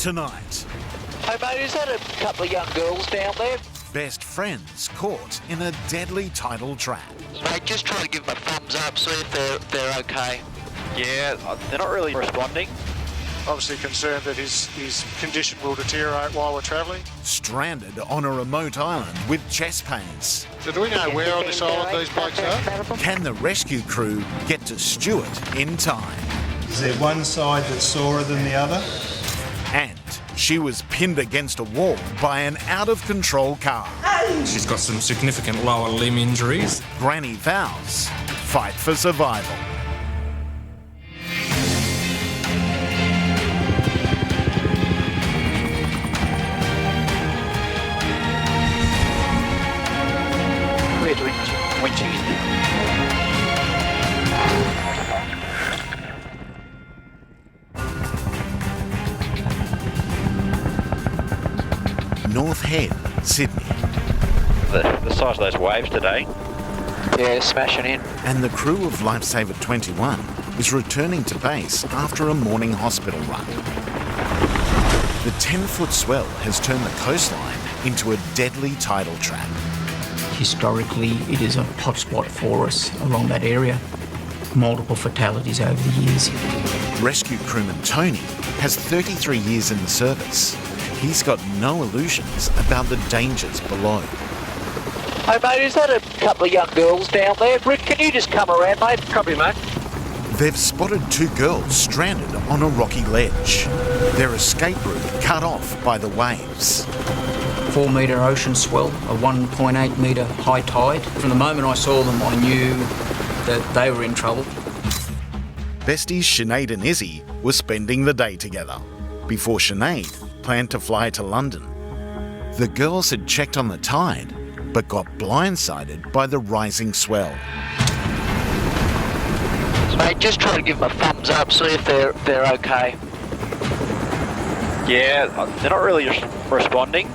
Tonight, Hey mate, is that a couple of young girls down there? best friends caught in a deadly tidal trap. Mate, just try to give them a thumbs up, see if they're okay. Yeah, they're not really responding. Obviously concerned that his condition will deteriorate while we're travelling. Stranded on a remote island with chest pains. So do we know where on this island these blokes are? Can the rescue crew get to Stuart in time? Is there one side that's sorer than the other? And she was pinned against a wall by an out-of-control car. She's got some significant lower limb injuries. Granny vows fight for survival. We're doing winching. North Head, Sydney. The size of those waves today. Yeah, smashing in. And the crew of Lifesaver 21 is returning to base after a morning hospital run. The 10-foot swell has turned the coastline into a deadly tidal trap. Historically, it is a hotspot for us along that area. Multiple fatalities over the years. Rescue crewman Tony has 33 years in the service. He's got no illusions about the dangers below. Hey mate, is that a couple of young girls down there? Rick, can you just come around, mate? Copy, mate. They've spotted two girls stranded on a rocky ledge. Their escape route cut off by the waves. 4 metre ocean swell, a 1.8 metre high tide. From the moment I saw them, I knew that they were in trouble. Besties Sinead and Izzy were spending the day together before Sinead planned to fly to London. The girls had checked on the tide but got blindsided by the rising swell. Mate, just try to give them a thumbs up, see if they're okay. Yeah, they're not really responding.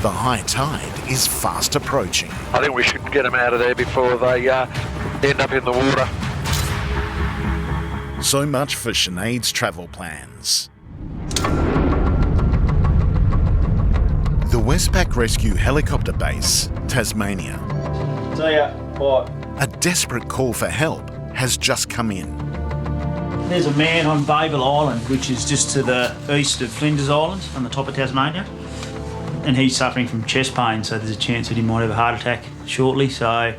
The high tide is fast approaching. I think we should get them out of there before they end up in the water. So much for Sinead's travel plans. The Westpac Rescue Helicopter Base, Tasmania. See ya. Bye. A desperate call for help has just come in. There's a man on Babel Island, which is just to the east of Flinders Island on the top of Tasmania. And he's suffering from chest pain, so there's a chance that he might have a heart attack shortly. So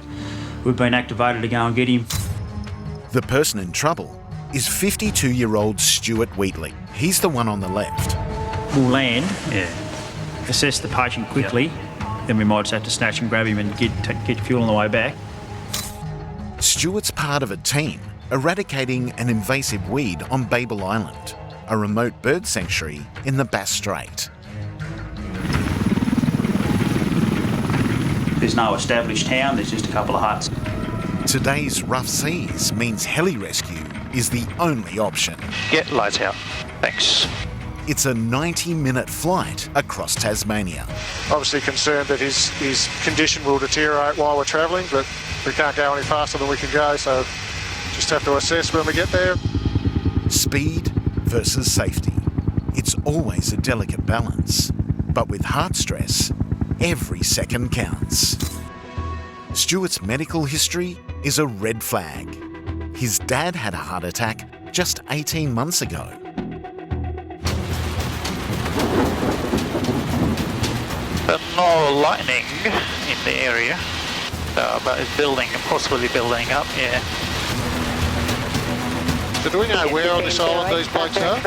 we've been activated to go and get him. The person in trouble is 52-year-old Stuart Wheatley. He's the one on the left. We'll land, assess the patient quickly, then we might just have to snatch and grab him and get fuel on the way back. Stuart's part of a team eradicating an invasive weed on Babel Island, a remote bird sanctuary in the Bass Strait. There's no established town, there's just a couple of huts. Today's rough seas means heli rescue is the only option. Get lights out. Thanks. It's a 90-minute flight across Tasmania. Obviously concerned that his condition will deteriorate while we're travelling, but we can't go any faster than we can go, so just have to assess when we get there. Speed versus safety. It's always a delicate balance, but with heart stress, every second counts. Stuart's medical history is a red flag. His dad had a heart attack just 18 months ago. No lightning in the area, but it's building, possibly building up, yeah. So do we know where on this island these blokes are?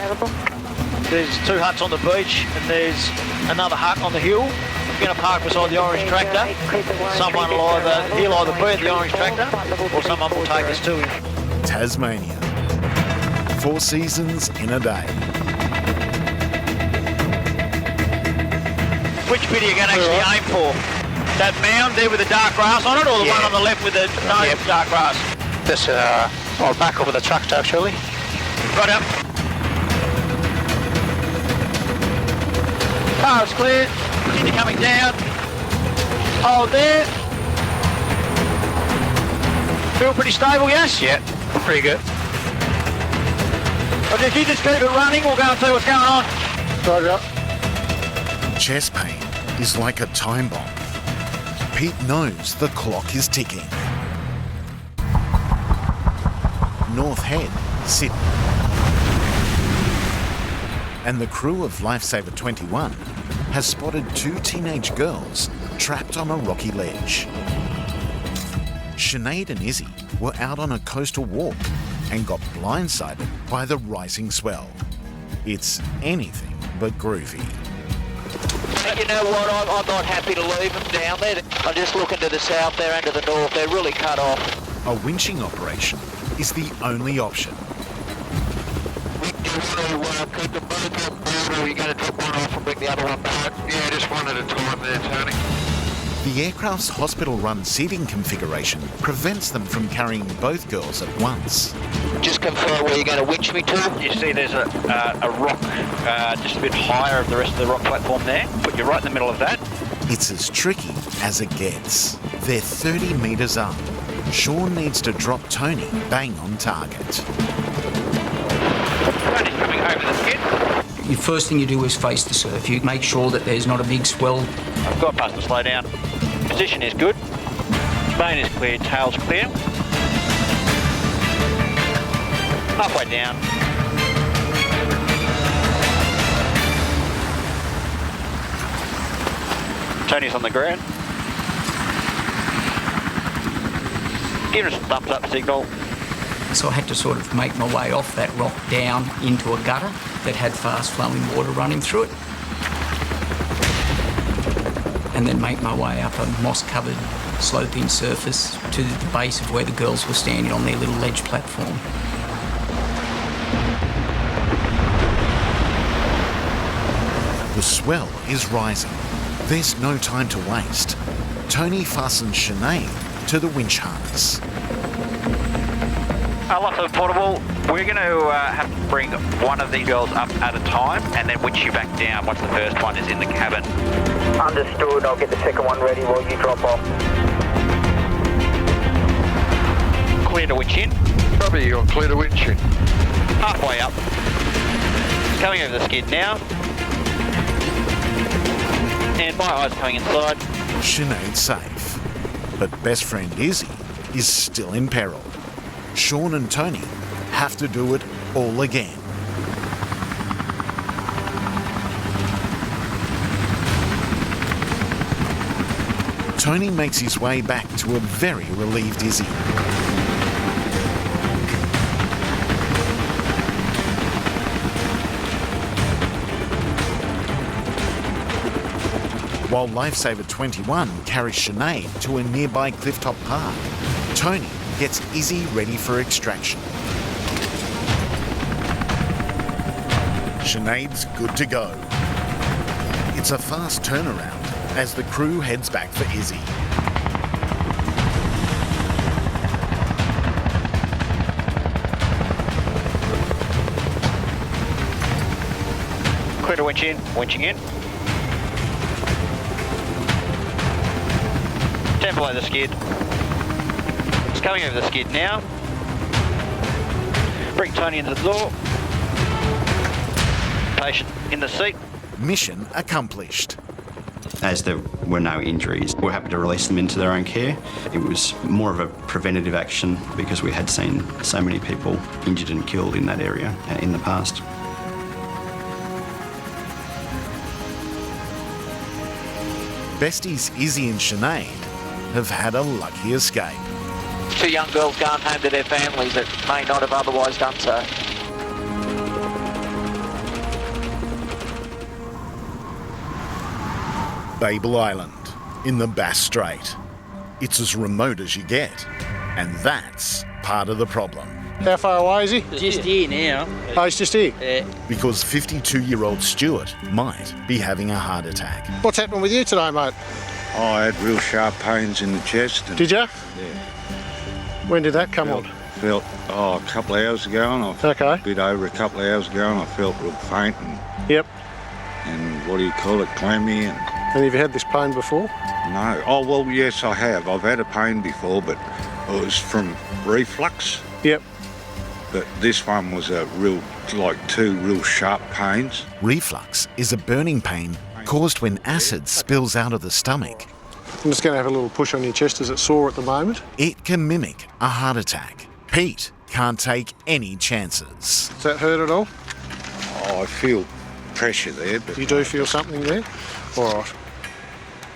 There's two huts on the beach and there's another hut on the hill. I'm going to park beside the orange tractor. Someone will he'll either be at the orange tractor or someone will take us to him. Tasmania. 4 seasons in a day. Which bit are you going to actually aim for? That mound there with the dark grass on it, or the one on the left with the no dark grass? This, I'll back up with the tractor actually. Right up. Car's clear. Continue coming down. Hold there. Feel pretty stable, yes? Yeah, pretty good. Roger. if you just keep it running, we'll go and see what's going on. Roger. Chest pain is like a time bomb. Pete knows the clock is ticking. North Head, Sydney. And the crew of Lifesaver 21 has spotted 2 teenage girls trapped on a rocky ledge. Sinead and Izzy were out on a coastal walk and got blindsided by the rising swell. It's anything but groovy. You know what, I'm not happy to leave them down there. I'm just looking to the south there and to the north. They're really cut off. A winching operation is the only option. You want to keep them both on board, or are you going to drop one off and bring the other one back? Yeah, just one at a time there, Tony. The aircraft's hospital-run seating configuration prevents them from carrying both girls at once. Just confirm where you're going to winch me to. You see there's a rock just a bit higher of the rest of the rock platform there. Put you right in the middle of that. It's as tricky as it gets. They're 30 metres up. Sean needs to drop Tony bang on target. Tony's coming over the skid. The first thing you do is face the surf. You make sure that there's not a big swell. I've got past the slow down. Position is good. Main is clear, tail's clear. Halfway down. Tony's on the ground. Give us a thumbs up signal. So I had to sort of make my way off that rock down into a gutter that had fast flowing water running through it. And then make my way up a moss-covered sloping surface to the base of where the girls were standing on their little ledge platform. The swell is rising. There's no time to waste. Tony fastens Sinead to the winch harness. Lots of portable. We're going to have to bring one of these girls up at a time and then winch you back down once the first one is in the cabin. Understood. I'll get the second one ready while you drop off. Clear to winch in. Probably you're clear to winch in. Halfway up. Coming over the skid now. And my eye's coming inside. Sinead's safe. But best friend Izzy is still in peril. Sean and Tony have to do it all again. Tony makes his way back to a very relieved Izzy. While Lifesaver 21 carries Sinead to a nearby clifftop park, Tony gets Izzy ready for extraction. Sinead's good to go. It's a fast turnaround as the crew heads back for Izzy. Clear to winch in, winching in. 10 below the skid. It's coming over the skid now. Bring Tony into the door. Patient in the seat. Mission accomplished. As there were no injuries, we're happy to release them into their own care. It was more of a preventative action because we had seen so many people injured and killed in that area in the past. Besties Izzy and Sinead have had a lucky escape. 2 young girls going home to their families that may not have otherwise done so. Babel Island, in the Bass Strait. It's as remote as you get, and that's part of the problem. How far away is he? Just here now. Oh, he's just here? Yeah. Because 52-year-old Stuart might be having a heart attack. What's happened with you today, mate? I had real sharp pains in the chest. And Did you? Yeah. When did that come on? Felt, a couple of hours ago, and a bit over a couple of hours ago, and I felt real faint and what do you call it, clammy. And have you had this pain before? No. Oh, well, yes, I have. I've had a pain before, but it was from reflux. Yep. but this one was a real, like two real sharp pains. Reflux is a burning pain caused when acid spills out of the stomach. I'm just going to have a little push on your chest as it's sore at the moment. It can mimic a heart attack. Pete can't take any chances. Does that hurt at all? Oh, I feel pressure there. But You do feel something there? All right.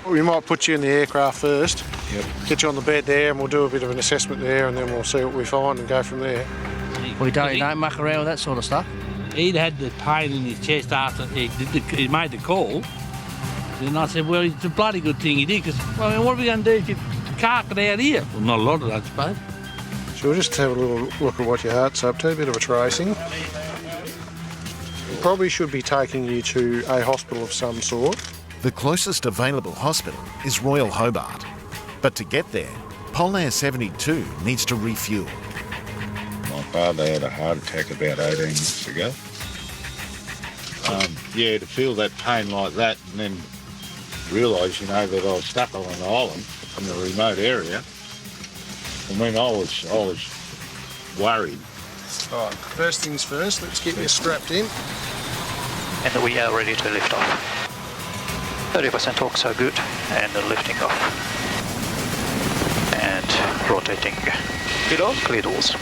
We might put you in the aircraft first. Yep. Get you on the bed there and we'll do a bit of an assessment there and then we'll see what we find and go from there. We don't muck around with that sort of stuff. He'd had the pain in his chest after he made the call. And I said, well, it's a bloody good thing he did, because, well, I mean, what are we going to do if you cark it out here? Well, not a lot of it, I suppose. So we'll just have a little look at what your heart's up to, a bit of a tracing. Probably should be taking you to a hospital of some sort. The closest available hospital is Royal Hobart. But to get there, Polair 72 needs to refuel. my father had a heart attack about 18 months ago. Yeah, to feel that pain like that and then realise, that I was stuck on an island in a remote area. I mean, I was worried. All right, first things first, let's get you strapped in. And we are ready to lift off. 30% torque, so good, and lifting off. And rotating. Clear doors.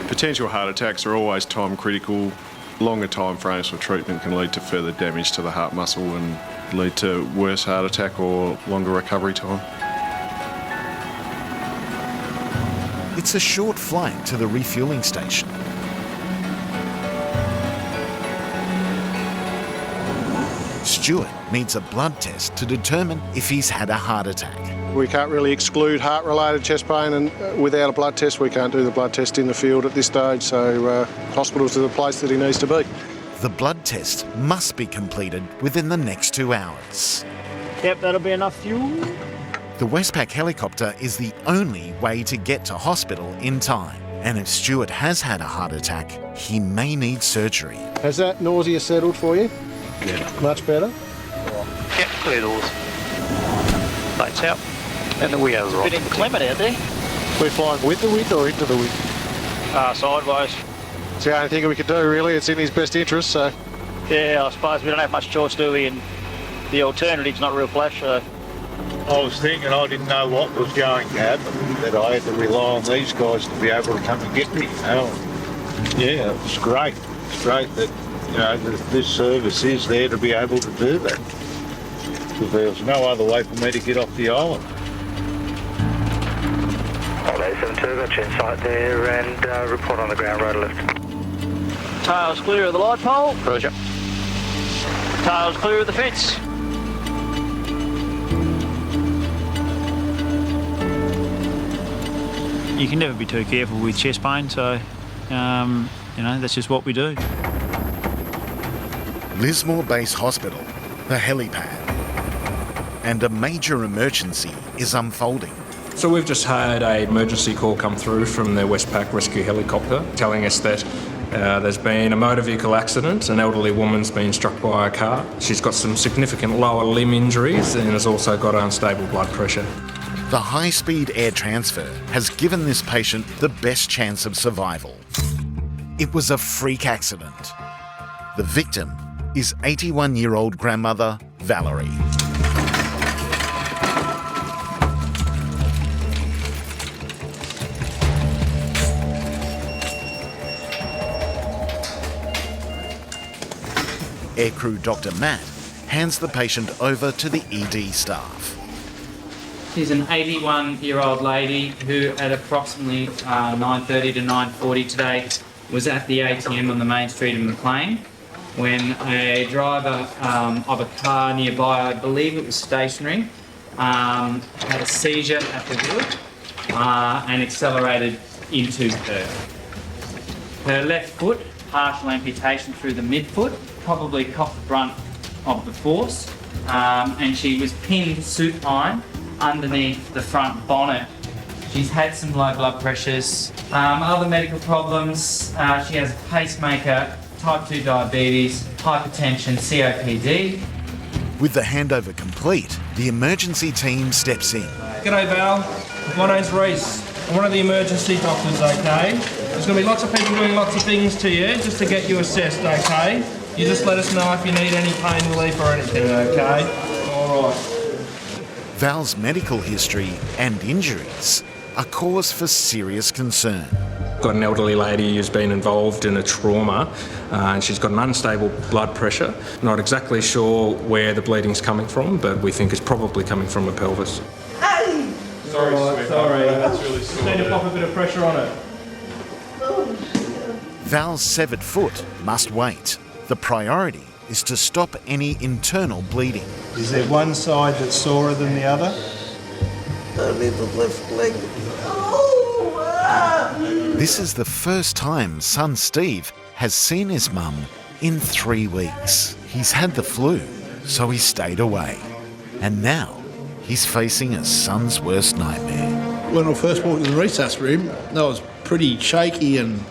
Potential heart attacks are always time critical. Longer time frames for treatment can lead to further damage to the heart muscle and lead to worse heart attack or longer recovery time. It's a short flight to the refueling station. Stuart needs a blood test to determine if he's had a heart attack. We can't really exclude heart-related chest pain, and without a blood test, we can't do the blood test in the field at this stage, so hospitals are the place that he needs to be. The blood test must be completed within the next 2 hours. Yep, that'll be enough fuel. The Westpac helicopter is the only way to get to hospital in time. And if Stuart has had a heart attack, he may need surgery. Has that nausea settled for you? Yeah. Much better? Yep, clear doors. Lights out. And the wheels are on. Bit inclement out there. We're flying with the wind or into the wind? Sideways. It's the only thing we can do, really. It's in his best interest, so... Yeah, I suppose we don't have much choice, do we? And the alternative's not real flash, so... I was thinking I didn't know what was going to happen, that I had to rely on these guys to be able to come and get me. Yeah, it's great. It's great that, this service is there to be able to do that. Because there was no other way for me to get off the island. Polair 72, got you in sight there, and report on the ground rotor lift. Tails clear of the light pole. Roger. Tails clear of the fence. You can never be too careful with chest pain, so, that's just what we do. Lismore Base Hospital, the helipad. And a major emergency is unfolding. So we've just had an emergency call come through from the Westpac rescue helicopter telling us that there's been a motor vehicle accident. An elderly woman's been struck by a car. She's got some significant lower limb injuries and has also got unstable blood pressure. The high-speed air transfer has given this patient the best chance of survival. It was a freak accident. The victim is 81-year-old grandmother Valerie. Aircrew Dr. Matt hands the patient over to the ED staff. She's an 81-year-old lady who at approximately 9:30 to 9:40 today was at the ATM on the main street in Maclean when a driver of a car nearby, I believe it was stationary, had a seizure at the wheel and accelerated into her. Her left foot, partial amputation through the midfoot, probably caught the brunt of the force, and she was pinned supine underneath the front bonnet. She's had some low blood pressures, other medical problems. She has a pacemaker, type 2 diabetes, hypertension, COPD. With the handover complete, the emergency team steps in. G'day, Val. My name's Reese. I'm one of the emergency doctors, okay? There's going to be lots of people doing lots of things to you just to get you assessed, okay? You just let us know if you need any pain relief or anything, okay? All right. Val's medical history and injuries are cause for serious concern. Got an elderly lady who's been involved in a trauma and she's got an unstable blood pressure. Not exactly sure where the bleeding's coming from, but we think it's probably coming from her pelvis. Sorry, sorry. That's really sore. Need to pop a bit of pressure on it. Val's severed foot must wait. The priority is to stop any internal bleeding. Is there one side that's sorer than the other? Only the left leg. This is the first time son Steve has seen his mum in 3 weeks. He's had the flu, so he stayed away. And now he's facing his son's worst nightmare. When I first walked in the resus room, I was pretty shaky and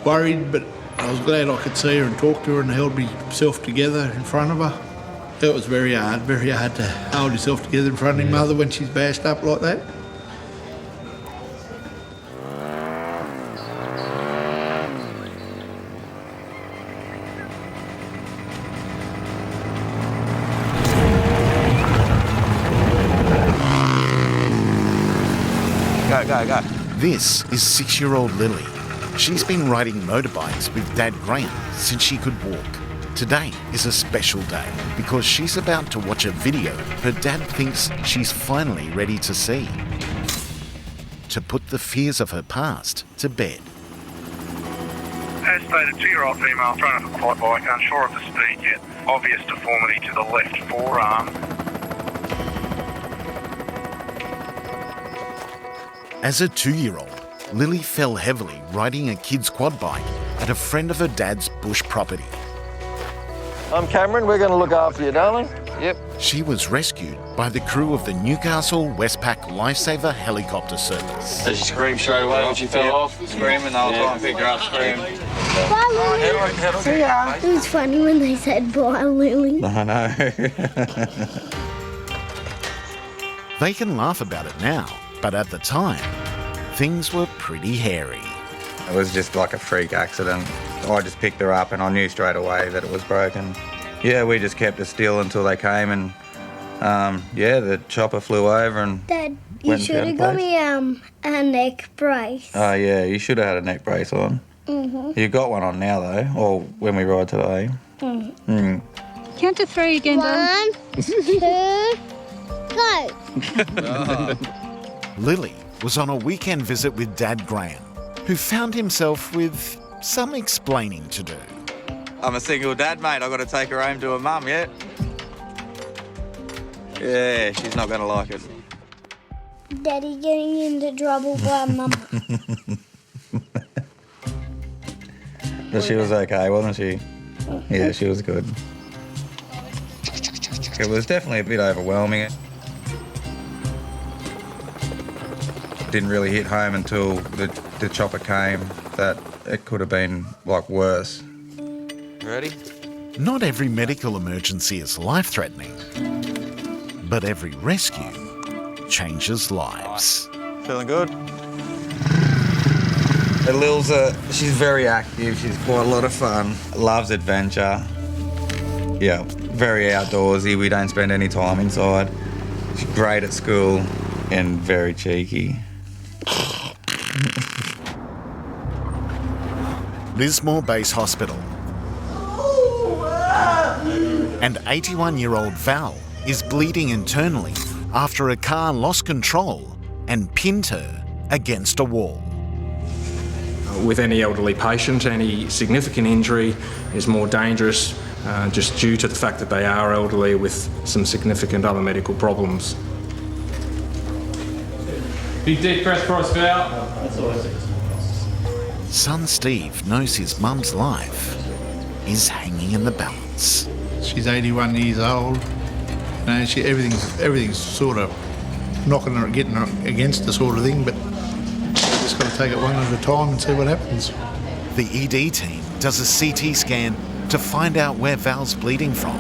worried, but I was glad I could see her and talk to her and held myself together in front of her. It was very hard to hold yourself together in front of your mother when she's bashed up like that. Go. This is 6-year-old Lily. She's been riding motorbikes with Dad Graham since she could walk. Today is a special day because she's about to watch a video her dad thinks she's finally ready to see. To put the fears of her past to bed. As stated, 2-year-old female thrown off a quad bike, unsure of the speed yet. Obvious deformity to the left forearm. As a 2-year-old, Lily fell heavily riding a kid's quad bike at a friend of her dad's bush property. I'm Cameron, we're going to look after you, darling. Yep. She was rescued by the crew of the Newcastle Westpac Lifesaver helicopter service. So she screamed straight away when she fell off, screaming the whole time, picked her up, screaming. Yeah, it was funny when they said bye, Lily. I know. They can laugh about it now, but at the time, things were pretty hairy. It was just like a freak accident. I just picked her up and I knew straight away that it was broken. Yeah, we just kept her still until they came and, the chopper flew over and Dad, you should have got me a neck brace. Oh, yeah, you should have had a neck brace on. Mm-hmm. You've got one on now, though, or when we ride today. Mm. Count to 3 again, One, 2, go. Lily was on a weekend visit with Dad Graham, who found himself with some explaining to do. I'm a single dad, mate. I've got to take her home to her mum, yeah? Yeah, she's not going to like it. Daddy getting into trouble by Mama. But she was okay, wasn't she? Yeah, she was good. It was definitely a bit overwhelming. Didn't really hit home until the chopper came that it could have been, like, worse. Ready? Not every medical emergency is life-threatening, but every rescue changes lives. Feeling good? Lil's she's very active, she's quite a lot of fun, loves adventure. Yeah, very outdoorsy, we don't spend any time inside. She's great at school and very cheeky. Lismore Base Hospital. And 81-year-old Val is bleeding internally after a car lost control and pinned her against a wall. With any elderly patient, any significant injury is more dangerous just due to the fact that they are elderly with some significant other medical problems. Big deep breath for us, Val. That's always it. Son Steve knows his mum's life is hanging in the balance. She's 81 years old. You know, everything's sort of knocking her, getting her against her sort of thing, but we've just got to take it one at a time and see what happens. The ED team does a CT scan to find out where Val's bleeding from.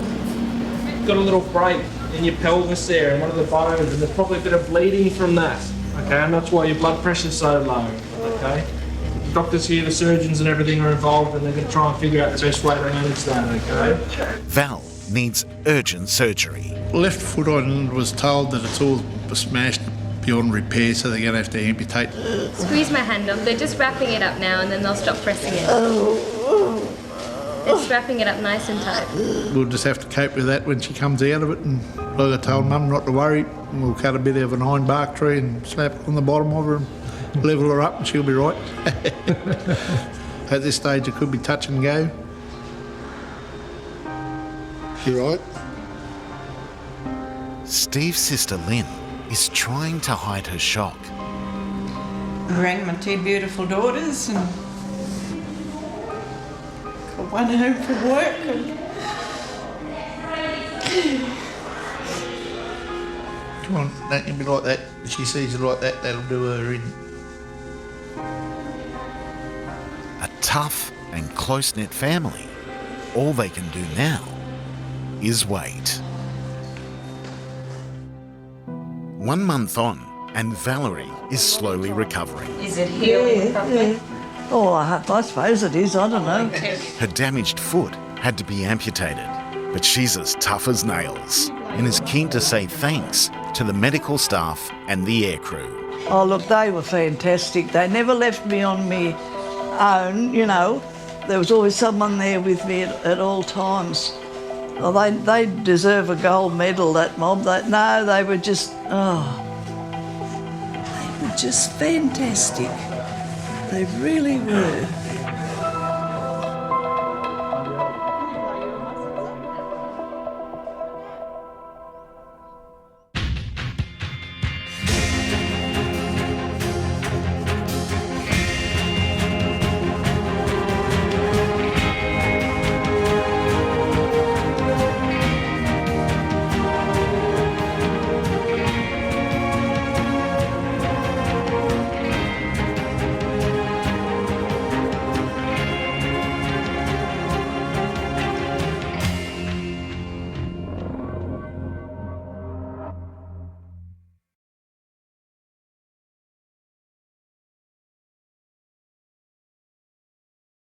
You've got a little break in your pelvis there and one of the bones, and there's probably a bit of bleeding from that. Okay, and that's why your blood pressure's so low. Okay, the doctors here, the surgeons and everything are involved, and they're going to try and figure out the best way to manage that. Okay. Val needs urgent surgery. Left foot I was told that it's all smashed beyond repair, so they're going to have to amputate. Squeeze my hand off. They're just wrapping it up now and then they'll stop pressing it. They're just wrapping it up nice and tight. We'll just have to cope with that when she comes out of it, and like I told Mum not to worry, we'll cut a bit of an iron bark tree and slap it on the bottom of her and level her up and she'll be right. At this stage it could be touch and go. You right? Steve's sister Lynn is trying to hide her shock. I rang my two beautiful daughters and got one home from work. Come on, don't you be like that. If she sees you like that, that'll do her in. A tough and close-knit family. All they can do now is wait. 1 month on, and Valerie is slowly recovering. Is it healing properly? Oh, I suppose it is, I don't know. Her damaged foot had to be amputated, but she's as tough as nails and is keen to say thanks to the medical staff and the aircrew. Oh, look, they were fantastic. They never left me on my own, you know. There was always someone there with me at all times. Oh, they deserve a gold medal, that mob. They were just, they were just fantastic. They really were.